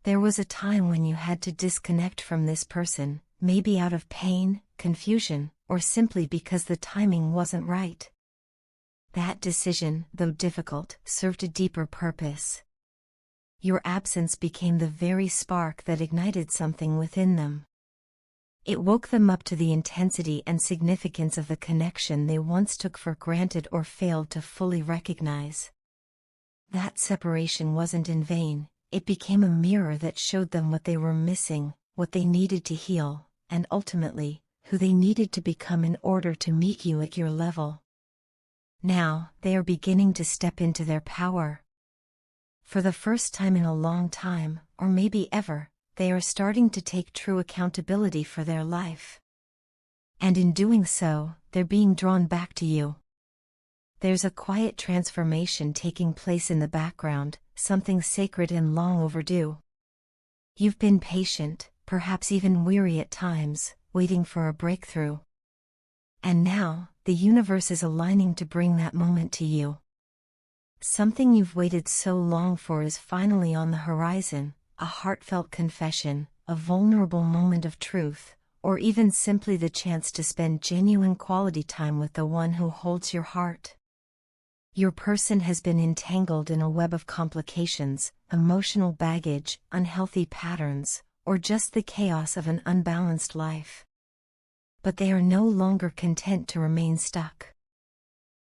There was a time when you had to disconnect from this person, maybe out of pain, confusion, or simply because the timing wasn't right. That decision, though difficult, served a deeper purpose. Your absence became the very spark that ignited something within them. It woke them up to the intensity and significance of the connection they once took for granted or failed to fully recognize. That separation wasn't in vain. It became a mirror that showed them what they were missing, what they needed to heal, and ultimately, who they needed to become in order to meet you at your level. Now, they are beginning to step into their power. For the first time in a long time, or maybe ever, they are starting to take true accountability for their life. And in doing so, they're being drawn back to you. There's a quiet transformation taking place in the background, something sacred and long overdue. You've been patient, perhaps even weary at times, waiting for a breakthrough. And now, the universe is aligning to bring that moment to you. Something you've waited so long for is finally on the horizon, a heartfelt confession, a vulnerable moment of truth, or even simply the chance to spend genuine quality time with the one who holds your heart. Your person has been entangled in a web of complications, emotional baggage, unhealthy patterns, or just the chaos of an unbalanced life. But they are no longer content to remain stuck.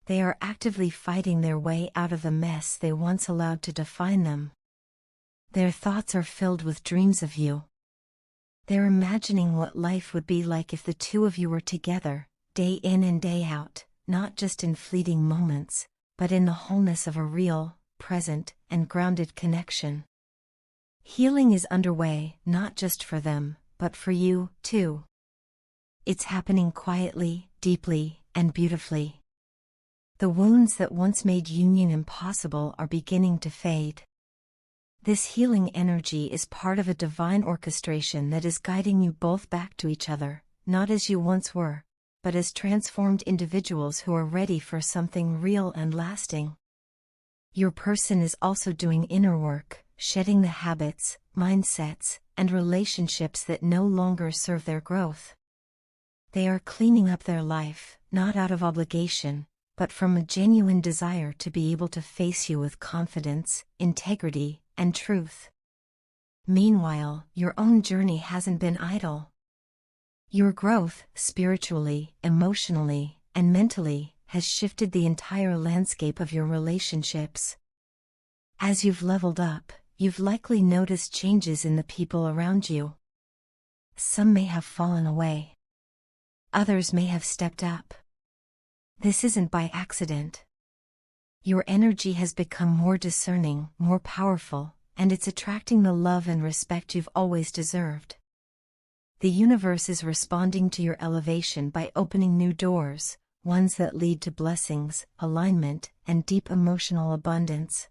They are actively fighting their way out of the mess they once allowed to define them. Their thoughts are filled with dreams of you. They're imagining what life would be like if the two of you were together, day in and day out, not just in fleeting moments, but in the wholeness of a real, present, and grounded connection. Healing is underway, not just for them, but for you, too. It's happening quietly, deeply, and beautifully. The wounds that once made union impossible are beginning to fade. This healing energy is part of a divine orchestration that is guiding you both back to each other, not as you once were, but as transformed individuals who are ready for something real and lasting. Your person is also doing inner work, shedding the habits, mindsets, and relationships that no longer serve their growth. They are cleaning up their life, not out of obligation, but from a genuine desire to be able to face you with confidence, integrity, and truth. Meanwhile, your own journey hasn't been idle. Your growth, spiritually, emotionally, and mentally, has shifted the entire landscape of your relationships. As you've leveled up, you've likely noticed changes in the people around you. Some may have fallen away. Others may have stepped up. This isn't by accident. Your energy has become more discerning, more powerful, and it's attracting the love and respect you've always deserved. The universe is responding to your elevation by opening new doors, ones that lead to blessings, alignment, and deep emotional abundance.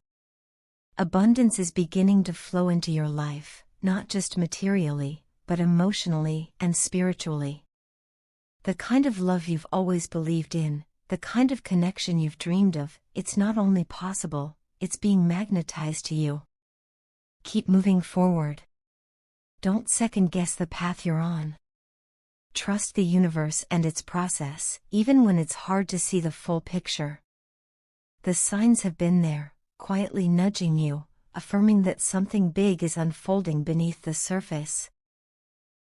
Abundance is beginning to flow into your life, not just materially, but emotionally and spiritually. The kind of love you've always believed in, the kind of connection you've dreamed of, it's not only possible, it's being magnetized to you. Keep moving forward. Don't second-guess the path you're on. Trust the universe and its process, even when it's hard to see the full picture. The signs have been there, quietly nudging you, affirming that something big is unfolding beneath the surface.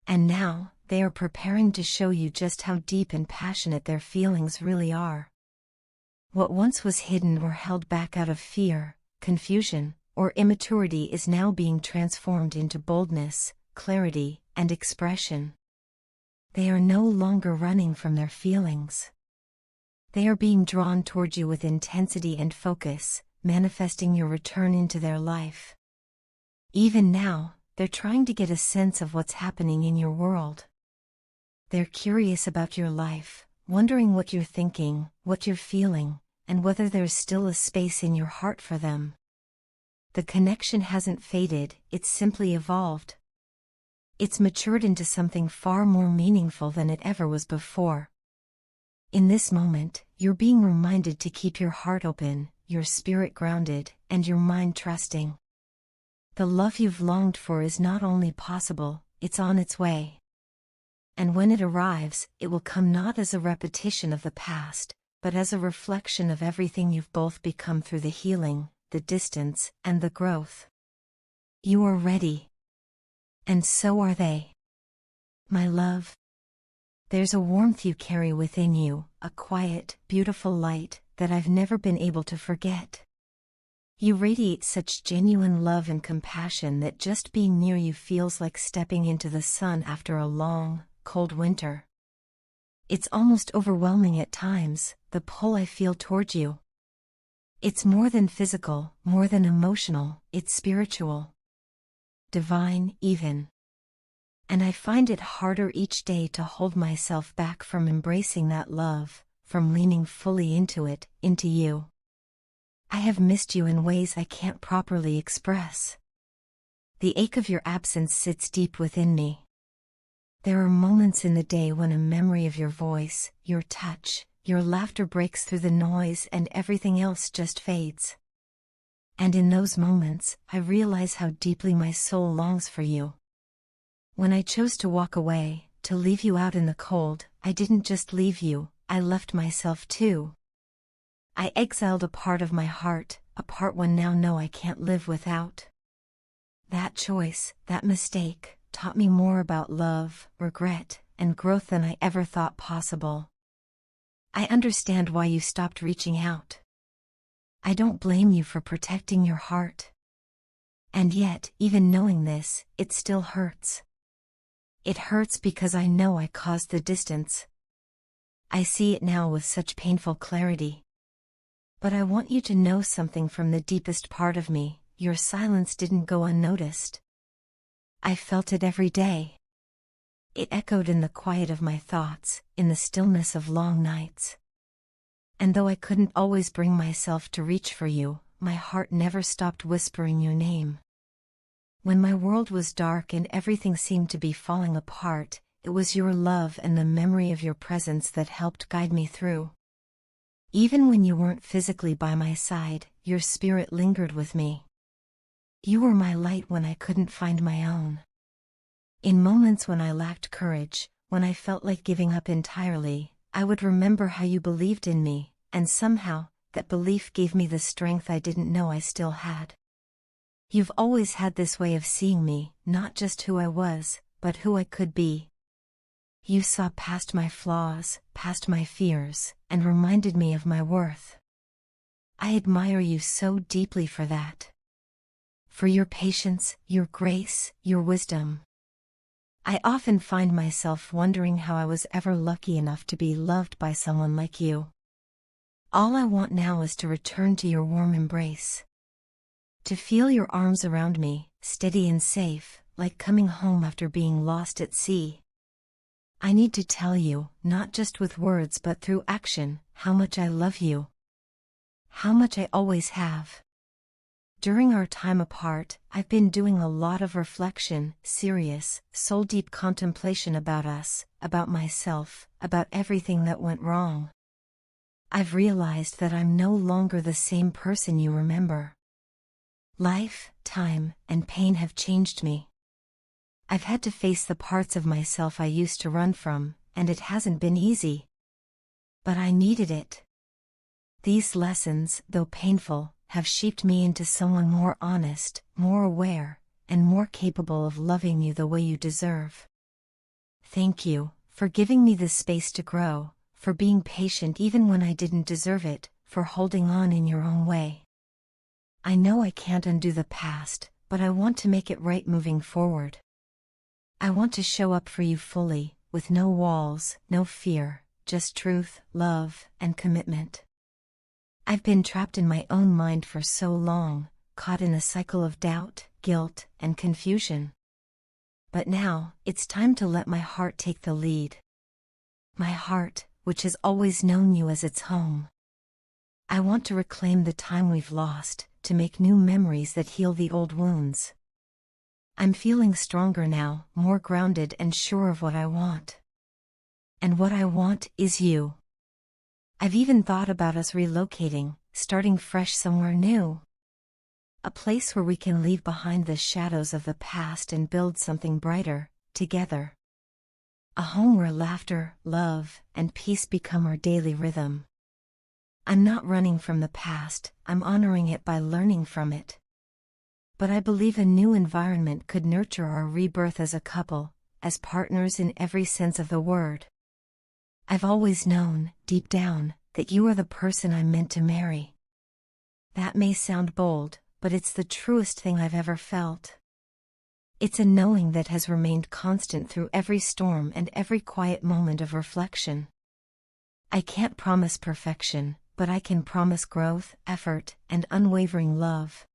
And now, they are preparing to show you just how deep and passionate their feelings really are. What once was hidden or held back out of fear, confusion, or immaturity is now being transformed into boldness, clarity, and expression. They are no longer running from their feelings. They are being drawn toward you with intensity and focus, manifesting your return into their life. Even now, they're trying to get a sense of what's happening in your world. They're curious about your life, wondering what you're thinking, what you're feeling, and whether there's still a space in your heart for them. The connection hasn't faded, it's simply evolved. It's matured into something far more meaningful than it ever was before. In this moment, you're being reminded to keep your heart open, your spirit grounded, and your mind trusting. The love you've longed for is not only possible, it's on its way. And when it arrives, it will come not as a repetition of the past, but as a reflection of everything you've both become through the healing, the distance, and the growth. You are ready. And so are they. My love. There's a warmth you carry within you, a quiet, beautiful light that I've never been able to forget. You radiate such genuine love and compassion that just being near you feels like stepping into the sun after a long, cold winter. It's almost overwhelming at times, the pull I feel toward you. It's more than physical, more than emotional, it's spiritual. Divine, even. And I find it harder each day to hold myself back from embracing that love, from leaning fully into it, into you. I have missed you in ways I can't properly express. The ache of your absence sits deep within me. There are moments in the day when a memory of your voice, your touch, your laughter breaks through the noise and everything else just fades. And in those moments, I realize how deeply my soul longs for you. When I chose to walk away, to leave you out in the cold, I didn't just leave you, I left myself too. I exiled a part of my heart, a part one now know I can't live without. That choice, that mistake, taught me more about love, regret, and growth than I ever thought possible. I understand why you stopped reaching out. I don't blame you for protecting your heart. And yet, even knowing this, it still hurts. It hurts because I know I caused the distance. I see it now with such painful clarity. But I want you to know something from the deepest part of me, your silence didn't go unnoticed. I felt it every day. It echoed in the quiet of my thoughts, in the stillness of long nights. And though I couldn't always bring myself to reach for you, my heart never stopped whispering your name. When my world was dark and everything seemed to be falling apart, it was your love and the memory of your presence that helped guide me through. Even when you weren't physically by my side, your spirit lingered with me. You were my light when I couldn't find my own. In moments when I lacked courage, when I felt like giving up entirely, I would remember how you believed in me, and somehow, that belief gave me the strength I didn't know I still had. You've always had this way of seeing me, not just who I was, but who I could be. You saw past my flaws, past my fears, and reminded me of my worth. I admire you so deeply for that. For your patience, your grace, your wisdom. I often find myself wondering how I was ever lucky enough to be loved by someone like you. All I want now is to return to your warm embrace. To feel your arms around me, steady and safe, like coming home after being lost at sea. I need to tell you, not just with words but through action, how much I love you. How much I always have. During our time apart, I've been doing a lot of reflection, serious, soul-deep contemplation about us, about myself, about everything that went wrong. I've realized that I'm no longer the same person you remember. Life, time, and pain have changed me. I've had to face the parts of myself I used to run from, and it hasn't been easy. But I needed it. These lessons, though painful, have shaped me into someone more honest, more aware, and more capable of loving you the way you deserve. Thank you, for giving me the space to grow, for being patient even when I didn't deserve it, for holding on in your own way. I know I can't undo the past, but I want to make it right moving forward. I want to show up for you fully, with no walls, no fear, just truth, love, and commitment. I've been trapped in my own mind for so long, caught in a cycle of doubt, guilt, and confusion. But now, it's time to let my heart take the lead. My heart, which has always known you as its home. I want to reclaim the time we've lost, to make new memories that heal the old wounds. I'm feeling stronger now, more grounded and sure of what I want. And what I want is you. I've even thought about us relocating, starting fresh somewhere new. A place where we can leave behind the shadows of the past and build something brighter, together. A home where laughter, love, and peace become our daily rhythm. I'm not running from the past, I'm honoring it by learning from it. But I believe a new environment could nurture our rebirth as a couple, as partners in every sense of the word. I've always known, deep down, that you are the person I'm meant to marry. That may sound bold, but it's the truest thing I've ever felt. It's a knowing that has remained constant through every storm and every quiet moment of reflection. I can't promise perfection, but I can promise growth, effort, and unwavering love.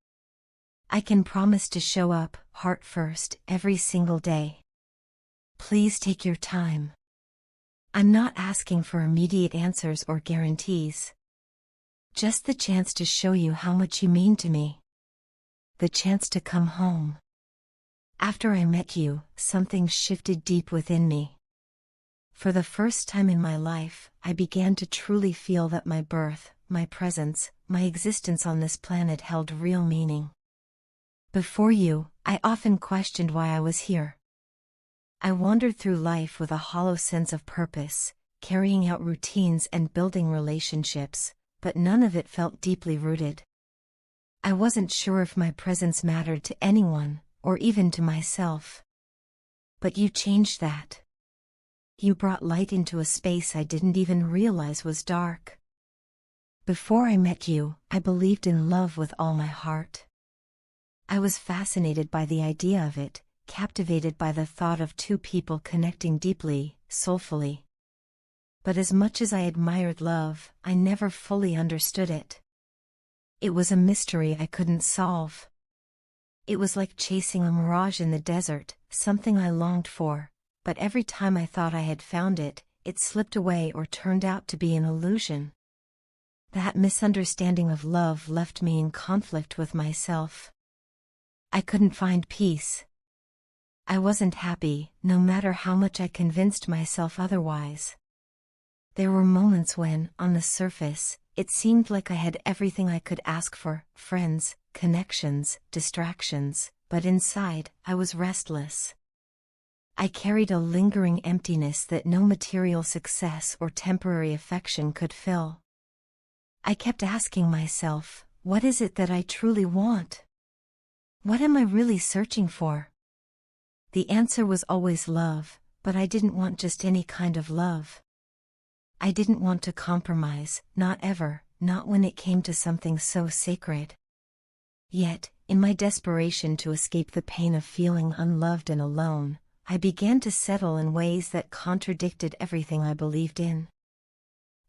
I can promise to show up, heart first, every single day. Please take your time. I'm not asking for immediate answers or guarantees. Just the chance to show you how much you mean to me. The chance to come home. After I met you, something shifted deep within me. For the first time in my life, I began to truly feel that my birth, my presence, my existence on this planet held real meaning. Before you, I often questioned why I was here. I wandered through life with a hollow sense of purpose, carrying out routines and building relationships, but none of it felt deeply rooted. I wasn't sure if my presence mattered to anyone, or even to myself. But you changed that. You brought light into a space I didn't even realize was dark. Before I met you, I believed in love with all my heart. I was fascinated by the idea of it, captivated by the thought of two people connecting deeply, soulfully. But as much as I admired love, I never fully understood it. It was a mystery I couldn't solve. It was like chasing a mirage in the desert, something I longed for, but every time I thought I had found it, it slipped away or turned out to be an illusion. That misunderstanding of love left me in conflict with myself. I couldn't find peace. I wasn't happy, no matter how much I convinced myself otherwise. There were moments when, on the surface, it seemed like I had everything I could ask for: friends, connections, distractions, but inside, I was restless. I carried a lingering emptiness that no material success or temporary affection could fill. I kept asking myself, what is it that I truly want? What am I really searching for? The answer was always love, but I didn't want just any kind of love. I didn't want to compromise, not ever, not when it came to something so sacred. Yet, in my desperation to escape the pain of feeling unloved and alone, I began to settle in ways that contradicted everything I believed in.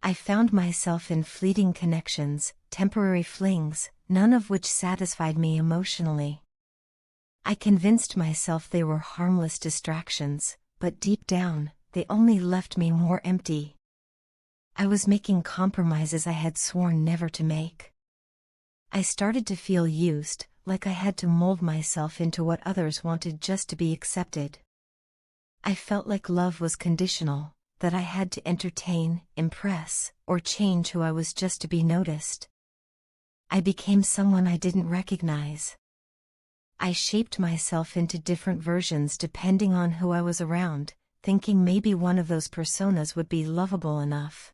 I found myself in fleeting connections, temporary flings, none of which satisfied me emotionally. I convinced myself they were harmless distractions, but deep down, they only left me more empty. I was making compromises I had sworn never to make. I started to feel used, like I had to mold myself into what others wanted just to be accepted. I felt like love was conditional, that I had to entertain, impress, or change who I was just to be noticed. I became someone I didn't recognize. I shaped myself into different versions depending on who I was around, thinking maybe one of those personas would be lovable enough.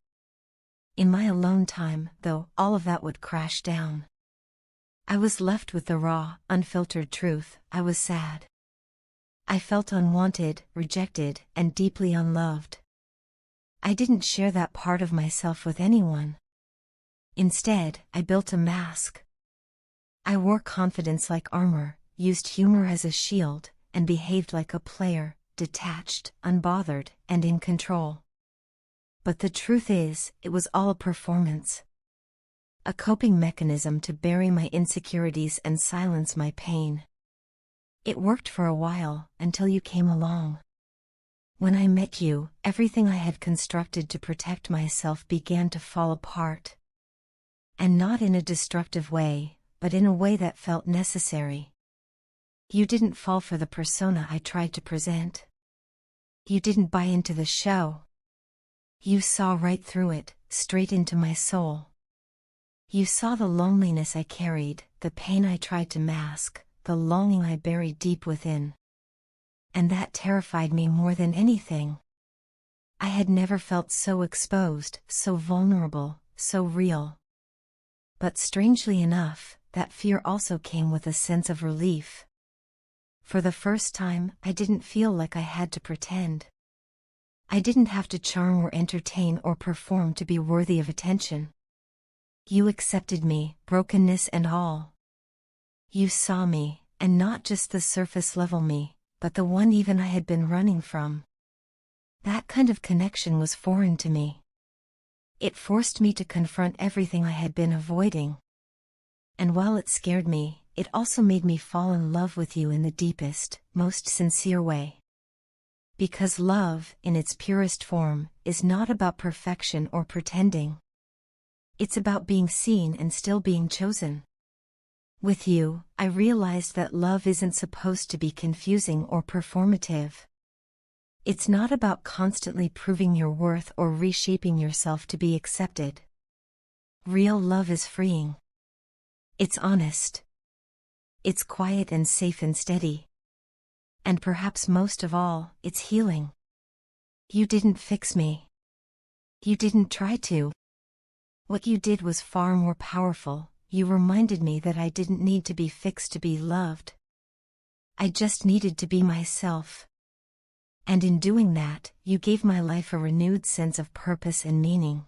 In my alone time, though, all of that would crash down. I was left with the raw, unfiltered truth. I was sad. I felt unwanted, rejected, and deeply unloved. I didn't share that part of myself with anyone. Instead, I built a mask. I wore confidence like armor, used humor as a shield, and behaved like a player, detached, unbothered, and in control. But the truth is, it was all a performance. A coping mechanism to bury my insecurities and silence my pain. It worked for a while, until you came along. When I met you, everything I had constructed to protect myself began to fall apart. And not in a destructive way, but in a way that felt necessary. You didn't fall for the persona I tried to present. You didn't buy into the show. You saw right through it, straight into my soul. You saw the loneliness I carried, the pain I tried to mask, the longing I buried deep within. And that terrified me more than anything. I had never felt so exposed, so vulnerable, so real. But strangely enough, that fear also came with a sense of relief. For the first time, I didn't feel like I had to pretend. I didn't have to charm or entertain or perform to be worthy of attention. You accepted me, brokenness and all. You saw me, and not just the surface level me, but the one even I had been running from. That kind of connection was foreign to me. It forced me to confront everything I had been avoiding. And while it scared me, it also made me fall in love with you in the deepest, most sincere way. Because love, in its purest form, is not about perfection or pretending. It's about being seen and still being chosen. With you, I realized that love isn't supposed to be confusing or performative. It's not about constantly proving your worth or reshaping yourself to be accepted. Real love is freeing. It's honest. It's quiet and safe and steady. And perhaps most of all, it's healing. You didn't fix me. You didn't try to. What you did was far more powerful. You reminded me that I didn't need to be fixed to be loved. I just needed to be myself. And in doing that, you gave my life a renewed sense of purpose and meaning.